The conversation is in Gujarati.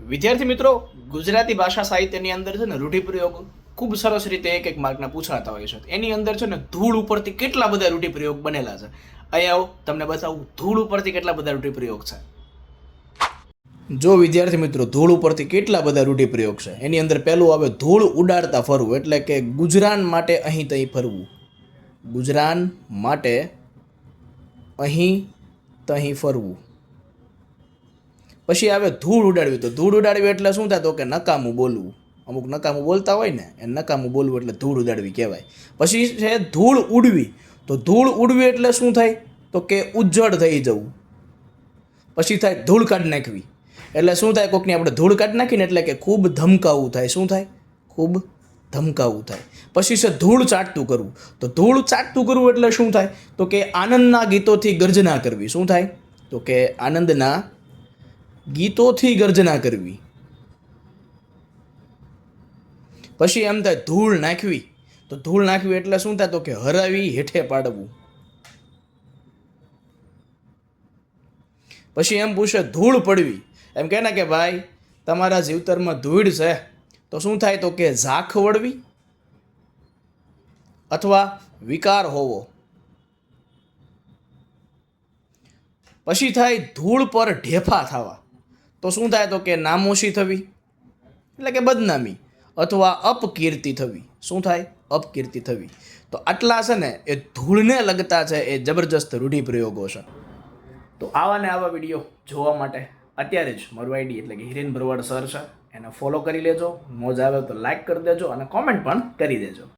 વિદ્યાર્થી મિત્રો, ગુજરાતી ભાષા સાહિત્યની અંદર છે ને રૂઢિપ્રયોગ ખૂબ સરસ રીતે એક એક માર્કના પૂછાતા હોય છે. એની અંદર છે ને ધૂળ ઉપરથી કેટલા બધા રૂઢિપ્રયોગ બનેલા છે. અહીંયા આવો તમને બતાવું ધૂળ ઉપરથી કેટલા બધા રૂઢિપ્રયોગ છે. જો વિદ્યાર્થી મિત્રો, ધૂળ ઉપરથી કેટલા બધા રૂઢિપ્રયોગ છે. એની અંદર પહેલું આવે ધૂળ ઉડાડતા ફરવું, એટલે કે ગુજરાન માટે અહીં તહીં ફરવું. ગુજરાન માટે અહીં તહીં ફરવું. પછી આવે ધૂળ ઉડાડવી. તો ધૂળ ઉડાડવી એટલે શું થાય? તો કે નકામું બોલવું. અમુક નકામું બોલતા હોય ને એ નકામું બોલવું એટલે ધૂળ ઉડાડવી કહેવાય. પછી છે ધૂળ ઉડવી. તો ધૂળ ઉડવી એટલે શું થાય? તો કે ઉજ્જડ થઈ જવું. પછી થાય ધૂળ કાઢી નાખવી. એટલે શું થાય? કોકની આપણે ધૂળ કાઢી નાખીને એટલે કે ખૂબ ધમકાવું થાય. શું થાય? ખૂબ ધમકાવું થાય. પછી છે ધૂળ ચાટતું કરવું. તો ધૂળ ચાટતું કરવું એટલે શું થાય? તો કે આનંદના ગીતોથી ગર્જના કરવી. શું થાય? તો કે આનંદના ગીતોથી ગર્જના કરવી. પછી એમ થાય ધૂળ નાખવી. તો ધૂળ નાખવી એટલે શું થાય? તો કે હરાવી હેઠે પાડવું. પછી એમ પૂછે ધૂળ પડવી. એમ કહે ને કે ભાઈ તમારા જીવતરમાં ધૂળ છે, તો શું થાય? તો કે ઝાખ વળવી અથવા વિકાર હોવો. પછી થાય ધૂળ પર ઢેફા થવા. તો શું થાય? તો કે નામોશી થવી એટલે કે બદનામી અથવા અપકીર્તિ થવી. શું થાય? અપકીર્તિ થવી. તો આટલા છે ને એ ધૂળને લગતા છે, એ જબરજસ્ત રૂઢિપ્રયોગો છે. તો આવા ને આવા વિડીયો જોવા માટે અત્યારે જ મારું આઈડી એટલે કે હિરેન ભરવાડ સર છે, એને ફોલો કરી લેજો. મોજ આવે તો લાઈક કરી દેજો અને કોમેન્ટ પણ કરી દેજો.